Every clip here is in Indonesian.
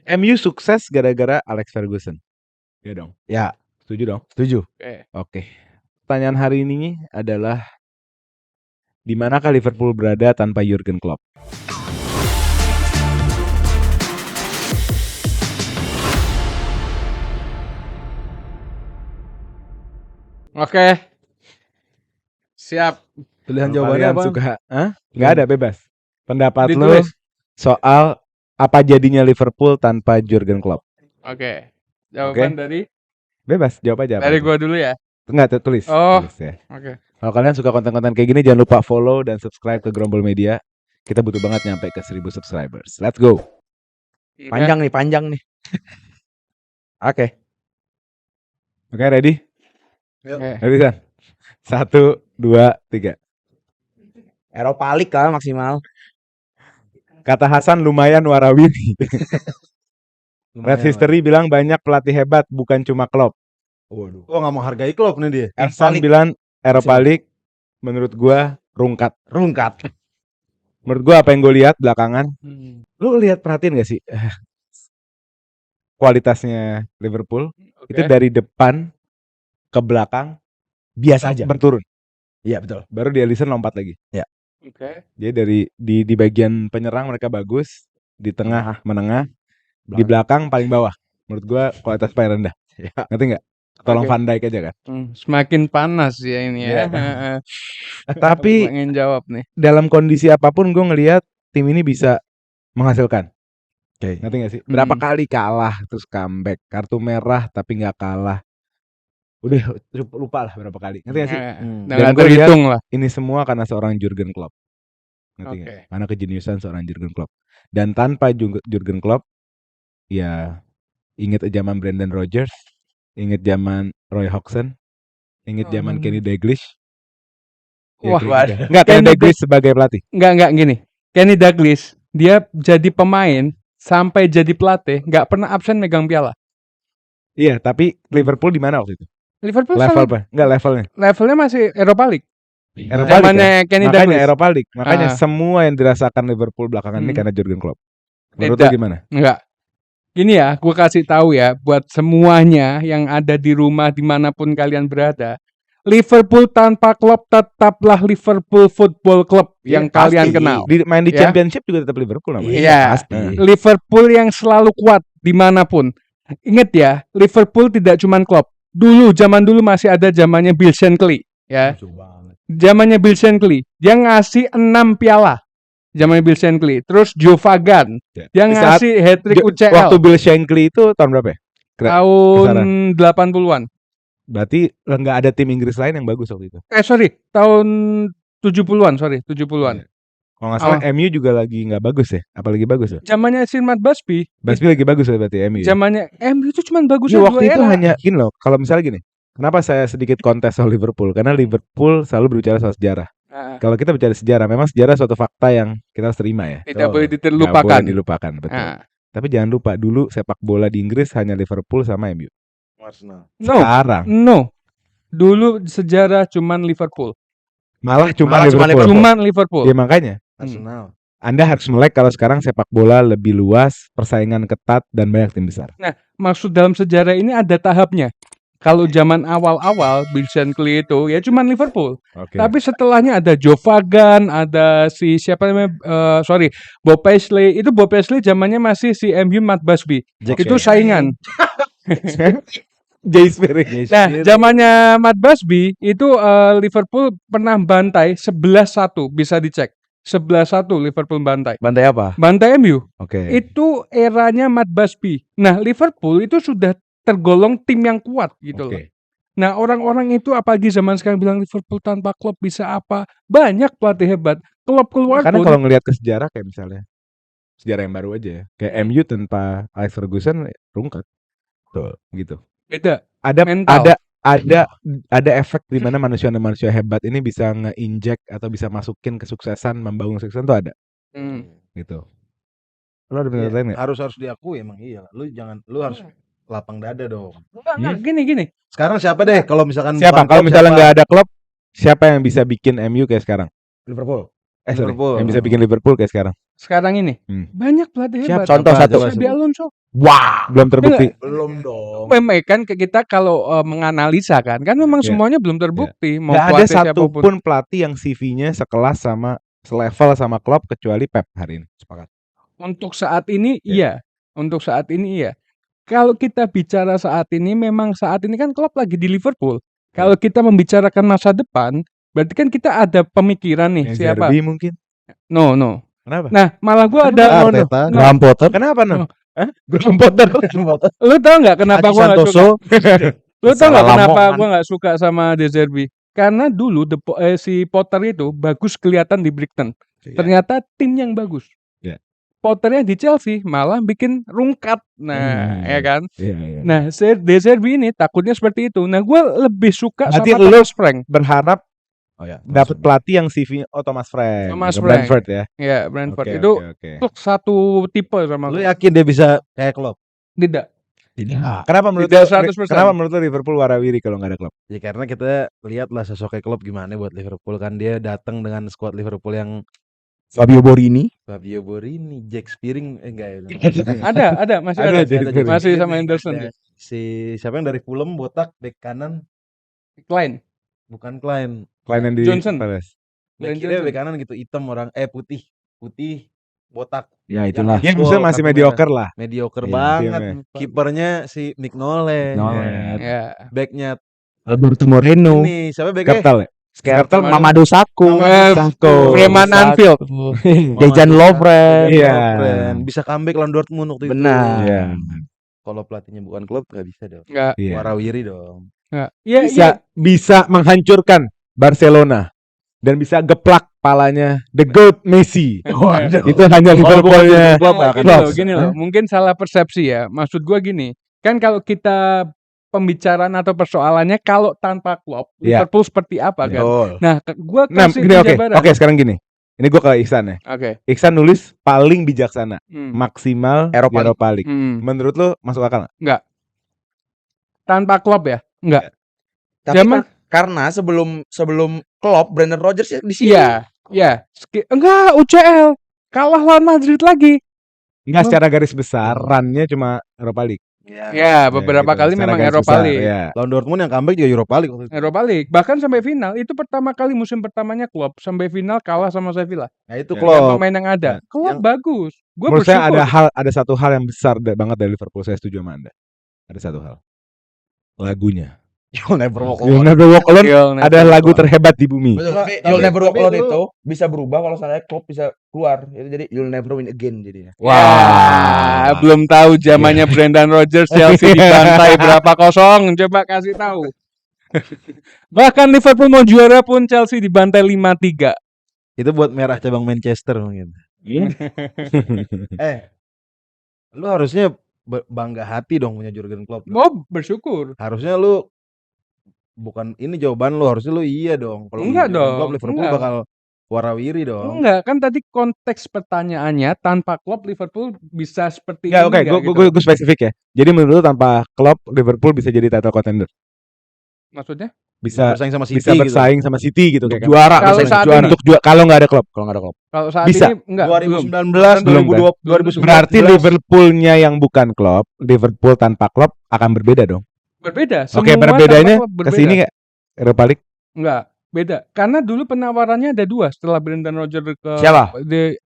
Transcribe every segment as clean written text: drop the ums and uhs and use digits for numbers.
MU sukses gara-gara Alex Ferguson. Iya dong. Ya, Setuju dong? setuju. Oke. Pertanyaan hari ini adalah di manakah Liverpool berada tanpa Jurgen Klopp? Oke. Siap. Pilihan Kalau jawabannya kalian apa? suka, nggak ada, bebas. Pendapat lo Ditulis. soal apa jadinya Liverpool tanpa Jurgen Klopp? Oke. Jawaban dari Bebas, jawab aja. dari gua dulu ya. Enggak, tulis. Oh. Tulis ya. Oke. Kalau kalian suka konten-konten kayak gini, jangan lupa follow dan subscribe ke Grombol Media. Kita butuh banget nyampe ke 1000 subscribers. Let's go. Panjang nih. Oke, ready? Oke. Ready kan? 1, 2, 3. Eropa League lah maksimal. Kata Hasan lumayan warawiri. Red History bilang banyak pelatih hebat, bukan cuma Klopp. Waduh. Oh, nggak menghargai Klopp nih dia. Ersan bilang Eropa League menurut gua rungkat. Menurut gua apa yang gue lihat belakangan, lu perhatiin gak sih kualitasnya Liverpool itu dari depan ke belakang Biasa aja. berturun. Iya, betul. Baru di Alisson lompat lagi. Ya. Oke. Jadi dari di bagian penyerang mereka bagus, di tengah menengah, di belakang paling bawah. Menurut gua kualitas paling rendah. Ya. Ngerti nggak? Tolong Oke. Van Dijk aja kan. Semakin panas ya ini ya. Tapi pengen jawab nih. dalam kondisi apapun gue ngelihat tim ini bisa menghasilkan. Oke. Ngerti nggak sih? Berapa kali kalah terus comeback, kartu merah tapi nggak kalah. Udah lupa lah berapa kali. Ngerti nggak sih? Dan Dan nggak gue lihat terhitung lah. ini semua karena seorang Jurgen Klopp. Ngerti nggak? Karena kejeniusan seorang Jurgen Klopp. Dan tanpa Jurgen Klopp, ya inget zaman Brendan Rodgers, inget zaman Roy Hodgson, inget zaman Kenny Dalglish. Wah, Enggak, Kenny Dalglish sebagai pelatih. Enggak gini. Kenny Dalglish dia jadi pemain sampai jadi pelatih nggak pernah absen megang piala. Iya, tapi Liverpool di mana waktu itu? Liverpool level apa? Enggak levelnya. Levelnya masih Europa League. Eropa Zamannya League, Kenny makanya Dalglish. Eropa League. Makanya semua yang dirasakan Liverpool belakangan ini karena Jurgen Klopp. Menurut lu gimana? Enggak. Gini ya, gue kasih tahu ya buat semuanya yang ada di rumah dimanapun kalian berada. Liverpool tanpa Klopp tetaplah Liverpool Football Club yang kalian kenal. Main di Championship juga tetap Liverpool namanya. Iya, Liverpool yang selalu kuat dimanapun. Ingat ya, Liverpool tidak cuma Klopp. Zaman dulu masih ada zamannya Bill Shankly, ya. Zamannya Bill Shankly, dia ngasih 6 piala. Zamannya Bill Shankly. Terus Joe Vagan, dia ngasih hat-trick UCL. Waktu Bill Shankly itu tahun berapa ya? Tahun 80-an. Berarti nggak ada tim Inggris lain yang bagus waktu itu. Tahun 70-an, 70-an. Kalau nggak salah MU juga lagi nggak bagus ya? Apalagi bagus ya? Zamannya Sir Matt Busby. Busby lagi bagus ya berarti MU. Zamannya MU itu cuma bagus ya, waktu itu hanya gini loh. Kalau misalnya gini, kenapa saya sedikit kontes soal Liverpool? Karena Liverpool selalu berbicara soal sejarah. Kalau kita bicara sejarah, memang sejarah suatu fakta yang kita harus terima ya. Tidak boleh Nggak boleh dilupakan, betul. Tapi jangan lupa dulu sepak bola di Inggris hanya Liverpool sama MU. Sekarang. No. Dulu sejarah cuman Liverpool. Malah Liverpool. Ya makanya. Arsenal. Anda harus melek kalau sekarang sepak bola lebih luas, persaingan ketat dan banyak tim besar. Nah, maksud dalam sejarah ini ada tahapnya. Kalau zaman awal-awal Bill Shankly itu ya cuman Liverpool. Tapi setelahnya ada Joe Vagan, ada si siapa namanya Bob Paisley. Itu Bob Paisley zamannya masih si MU Matt Busby. Itu saingan. Nah, zamannya Matt Busby itu Liverpool pernah bantai 11-1, bisa dicek. 11-1 Liverpool bantai. Bantai apa? Bantai MU. Itu eranya Matt Busby. Nah, Liverpool itu sudah tergolong tim yang kuat gitu loh. Nah, orang-orang itu apalagi zaman sekarang bilang Liverpool tanpa Klopp bisa apa? Banyak pelatih hebat. Klopp keluar karena kalau ngelihat ke sejarah kayak misalnya sejarah yang baru aja ya. Kayak MU tanpa Alex Ferguson rungkat. Tuh, gitu. Beda. Ada efek di mana manusia hebat ini bisa nge-inject atau bisa masukin kesuksesan, membangun kesuksesan tuh ada. Gitu. Lo ada bener lain enggak? Harus diakui emang iya. Lu harus lapang dada dong. Enggak, gini. Sekarang siapa deh kalau misalkan Kalau misalnya enggak ada Klopp, siapa yang bisa bikin MU kayak sekarang? Liverpool. Sorry, Liverpool. yang bisa bikin Liverpool kayak sekarang. Sekarang ini banyak pelatih Siapa? hebat. Contoh Coba, satu. coba Xabi Alonso. Wah. Belum terbukti. Belum dong. Memang kan kita kalau menganalisa kan memang Iya. semuanya belum terbukti. Mau Gak ada pelatih siapapun. satupun pelatih yang CV-nya sekelas sama selevel sama Klopp kecuali Pep hari ini. Sepakat. Untuk saat ini Iya. iya. Untuk saat ini iya. Kalau kita bicara saat ini memang saat ini kan Klopp lagi di Liverpool. Kalau kita membicarakan masa depan, berarti kan kita ada pemikiran nih siapa? Zerbi mungkin. No. Kenapa? Nah, malah gua ada Arteta. Graham Potter. Kenapa no? Oh. Graham Potter. lu tau nggak kenapa Haji gua nggak suka? Santoso. Lu tau nggak Salah kenapa lamongan. gua nggak suka sama De Zerbi? Karena dulu si Potter itu bagus kelihatan di Brighton. Ternyata tim yang bagus. Iya. Potternya di Chelsea malah bikin rungkat. Nah, ya kan? Iya. Nah, De Zerbi ini takutnya seperti itu. Nah, gue lebih suka Berarti sama lu Thomas Frank. Berharap Oh ya. dapat pelatih yang CV Thomas Frank. Thomas Ke Frank. Brentford ya. Ya, Brentford Oke, itu oke. satu tipe sama Lu gue. yakin dia bisa kayak Klopp? Tidak. Kenapa menurut Tidak lu, 100%. kenapa menurut lu Liverpool warawiri kalau nggak ada Klopp? Ya karena kita lihatlah sosoknya Klopp gimana buat Liverpool kan, dia datang dengan skuad Liverpool yang Fabio Borini. Fabio Borini, Jack Spearing, enggak ya. Ada, masih Ada, ada. Jack Spearing. Masih sama Henderson. Ada si siapa yang dari Fulham botak back kanan, Klein. bukan Klein. Klien di Johnson. Palace. Back Glenn kiri Johnson. back kanan gitu, hitam orang putih botak. Ya itulah. Ya Gol, maksudnya masih kartu mediocre lah. Mediocre Iya, banget. timnya. Kipernya si Nick Nolan. Nolan. Ya. Backnya Alberto Moreno. ini siapa backnya? Kaptal ya? Skertel Mamadou- Mamadou Sakho. Sakho. Preman Anfield. Dejan Lovren. Iya. Lovren. Bisa comeback lawan Dortmund waktu itu. Benar. Iya. Kalau pelatihnya bukan Klopp nggak bisa dong. Enggak. Iya. Warawiri dong. Iya, Bisa menghancurkan Barcelona dan bisa geplak palanya the GOAT Messi. Itu hanya Liverpoolnya. Gini loh, mungkin salah persepsi ya. Maksud gua gini, kan kalau kita pembicaraan atau persoalannya kalau tanpa Klopp, Iya. Liverpool seperti apa kan? Betul. Nah, gua Nah, kasih gini oke. penjabaran. Oke, sekarang gini. Ini gua ke Iksan ya. Oke. Iksan nulis paling bijaksana, Hmm. maksimal Eropa League. Hmm. Menurut lu masuk akal nggak? Tanpa Klopp ya? Enggak. Tapi Zaman- karena sebelum Klopp, Brendan Rodgers ya di sini. Iya. Enggak, UCL kalah lawan Madrid lagi. Enggak secara garis besar, runnya cuma Europa League. Ya, beberapa gitu. kali Secara memang garis Europa besar, League. ya. Lawan Dortmund yang comeback juga Europa League waktu itu. Europa League, bahkan sampai final. Itu pertama kali musim pertamanya Klopp sampai final kalah sama Sevilla. Nah itu Ya, Dengan Klopp. pemain yang ada. Klopp Yang- bagus. Gue Menurut saya bersyukur. ada satu hal yang besar banget dari Liverpool, saya setuju sama Anda. Ada satu hal. Lagunya. You'll never walk You'll alone. Never Walk Alone You'll never adalah lagu walk alone. terhebat di bumi. Betul, tapi Tapi- You'll Never Walk tapi Alone lu- itu bisa berubah kalau misalnya Klopp bisa keluar. Itu jadi You'll Never Win Again jadinya. Wah, belum tahu zamannya Brendan Rodgers Chelsea dibantai berapa kosong. Coba kasih tahu. Bahkan Liverpool mau juara pun Chelsea dibantai 5-3. Itu buat merah cabang Manchester mungkin. Lu harusnya bangga hati dong punya Jurgen Klopp. Oh, bersyukur. Harusnya lu bukan ini jawaban lu, harusnya lu iya dong. Kalau Enggak punya Jurgen dong, Klopp, Liverpool enggak. bakal warawiri dong. Enggak, kan tadi konteks pertanyaannya tanpa Klopp Liverpool bisa seperti Ya ini oke, nggak gitu? gue spesifik ya. Jadi menurut lu tanpa Klopp Liverpool bisa jadi title contender. Maksudnya? Bisa bersaing sama City bisa bersaing sama City gitu Untuk kayak juara, Kalau misalnya saat juara. ini- untuk kalau nggak ada Klopp. Kalau nggak ada Klopp. Kalau saat Bisa. ini enggak, 2019, Belum, 2020, kan? 2019. Berarti Liverpoolnya yang bukan Klopp, Liverpool tanpa Klopp akan berbeda dong. berbeda. Oke, Semua berbedanya tanpa Klopp ke berbeda. sini nggak? Europa League. Enggak, beda. Karena dulu penawarannya ada dua setelah Brendan Rodgers ke Siapa?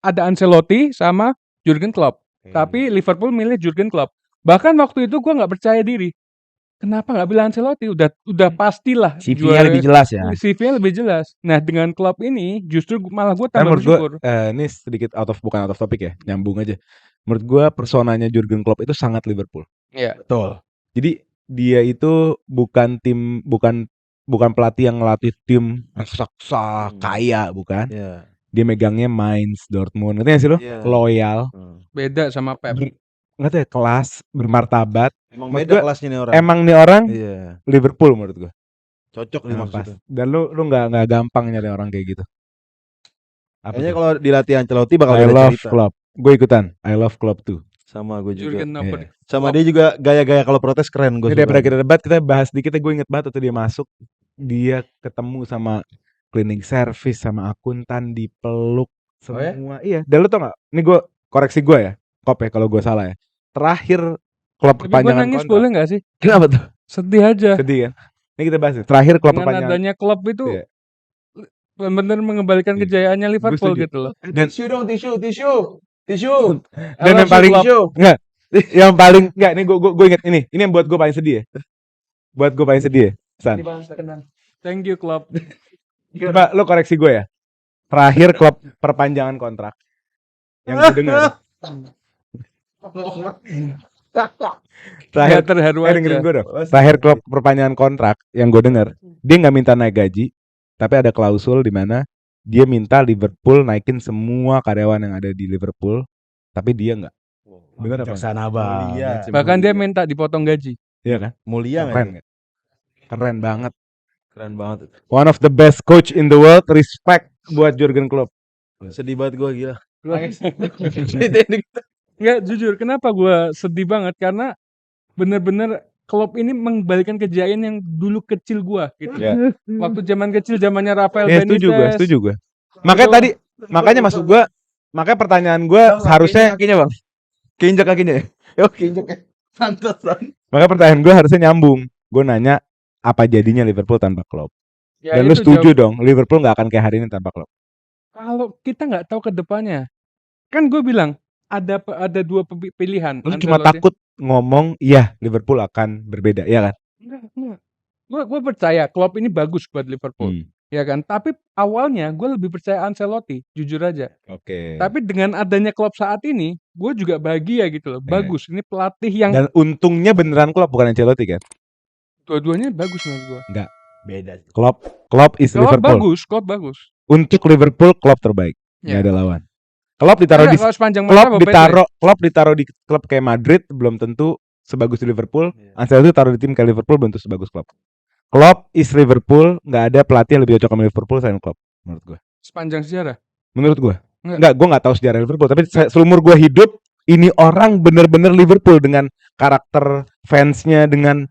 ada Ancelotti sama Jurgen Klopp. Tapi Liverpool milih Jurgen Klopp. Bahkan waktu itu gua nggak percaya diri. Kenapa nggak bilang Ancelotti? Udah pastilah. CV-nya lebih jelas ya. CV-nya lebih jelas. Nah, dengan Klopp ini justru malah gue Kan tambah menurut gue bersyukur. ini sedikit bukan out of topic ya, nyambung aja. Menurut gue personanya Jurgen Klopp itu sangat Liverpool. Iya. Betul. Jadi dia itu bukan pelatih yang ngelatih tim raksasa kaya, bukan. Iya. Dia megangnya Mainz, Dortmund. Ngerti gak sih lo? Iya. Loyal, Beda sama Pep. nggak tahu ya, kelas, bermartabat. Emang Menurut beda gua, kelasnya nih orang. Emang nih orang Iya. Liverpool menurut gue. Cocok nih maksudnya. Dan lu nggak gampang nyari orang kayak gitu. Apa Kayaknya tuh? kalau dilatih Ancelotti bakal I beda love cerita. Klopp. Gue ikutan. I love Klopp too. Sama gue juga. Jurgen Klopp. Iya. Sama dia juga gaya-gaya kalau protes keren gue. Ini daripada kita debat, kita bahas dikit. Gue inget banget waktu dia masuk, dia ketemu sama cleaning service sama akuntan, dipeluk, Oh ya? Semua iya. Dan lu tau nggak? Ini gue koreksi gue ya, Kop ya kalau gue salah ya. Terakhir klub Tapi gue perpanjangan nangis kontrak. boleh nggak sih? Kenapa tuh? Sedih aja. Sedih kan? Ini kita bahas nih. Terakhir klub Dengan perpanjangan. adanya klub itu Iya. benar-benar mengembalikan Iya. kejayaannya Liverpool setuju. gitu loh. Dan Tisu dong, tisu. dan yang paling Tisu. yang paling enggak nih gue inget ini yang buat gue paling sedih ya. Buat gue paling sedih ya. San. Thank you klub. Coba lo koreksi gue ya. Terakhir klub perpanjangan kontrak yang gue dengar. Terakhir Terakhir terharu dengerin aja. gue dong. Terakhir klub perpanjangan kontrak yang gue dengar, dia nggak minta naik gaji, tapi ada klausul di mana dia minta Liverpool naikin semua karyawan yang ada di Liverpool, tapi dia nggak. Bener apa? Bijaksana banget. Bahkan dia minta dipotong gaji. Iya kan? Mulia nggak Keren sih? nggak? Keren banget. Keren banget. One of the best coach in the world. Respect buat Jurgen Klopp. Sedih banget gue gila. Enggak, jujur kenapa gue sedih banget karena bener-bener Klopp ini mengembalikan kejayaan yang dulu kecil gue gitu. Ya. Waktu zaman kecil zamannya Rafael Ya, setuju gue, Benitez. setuju gue. Makanya maksud gue, makanya pertanyaan gue harusnya kakinya bang. Keinjak kakinya ya. Yo, keinjak. Pantas bang. Makanya pertanyaan gue harusnya nyambung. Gue nanya apa jadinya Liverpool tanpa Klopp. Ya, Dan lu itu setuju dong, Liverpool nggak akan kayak hari ini tanpa Klopp. kalau kita nggak tahu ke depannya, kan gue bilang ada dua pilihan. Lu cuma Ancelotti. takut ngomong, iya Liverpool akan berbeda, ya kan? Enggak. Gue percaya Klopp ini bagus buat Liverpool, ya kan. Tapi awalnya gue lebih percaya Ancelotti, jujur aja. Oke. Tapi dengan adanya Klopp saat ini, gue juga bahagia gitu loh. Bagus, ini pelatih yang Dan untungnya beneran Klopp bukan Ancelotti kan? dua-duanya bagus menurut gue. Beda. Klopp is Liverpool. Klopp bagus. Untuk Liverpool Klopp terbaik. Nggak Ya. ada lawan. Klopp ditaruh di Kalau sepanjang masa Klopp ditaruh di klub kayak Madrid belum tentu sebagus di Liverpool. Ancelotti taruh di tim kayak Liverpool belum tentu sebagus Klopp. Klopp is Liverpool, nggak ada pelatih yang lebih cocok sama Liverpool selain Klopp menurut gue. sepanjang sejarah. Menurut gue. Nggak. Gue nggak tahu sejarah Liverpool, tapi seumur gue hidup ini orang bener-bener Liverpool dengan karakter fansnya, dengan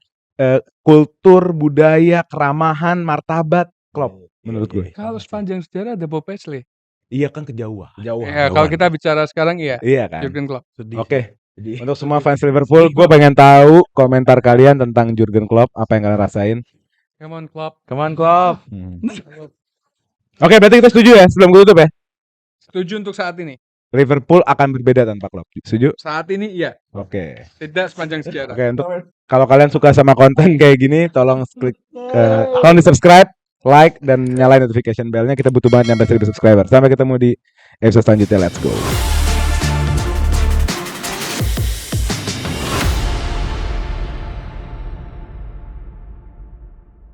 kultur, budaya, keramahan, martabat Klopp menurut gue. Kalau sepanjang sejarah ada Bob Paisley. Iya kan kejauhan. Ya, kalau kita bicara sekarang iya. Iya kan. Jurgen Klopp. Oke. Untuk semua fans Liverpool, gue pengen tahu komentar kalian tentang Jurgen Klopp, apa yang kalian rasain. Come on Klopp. Oke, berarti kita setuju ya sebelum gue tutup ya. Setuju untuk saat ini. Liverpool akan berbeda tanpa Klopp. Setuju? Saat ini iya. Oke. Tidak sepanjang sejarah. Oke, untuk kalau kalian suka sama konten kayak gini, tolong tolong di subscribe, like, dan nyalain notification bellnya. Kita butuh banget nyampe 1000 subscriber. Sampai ketemu di episode selanjutnya. Let's go.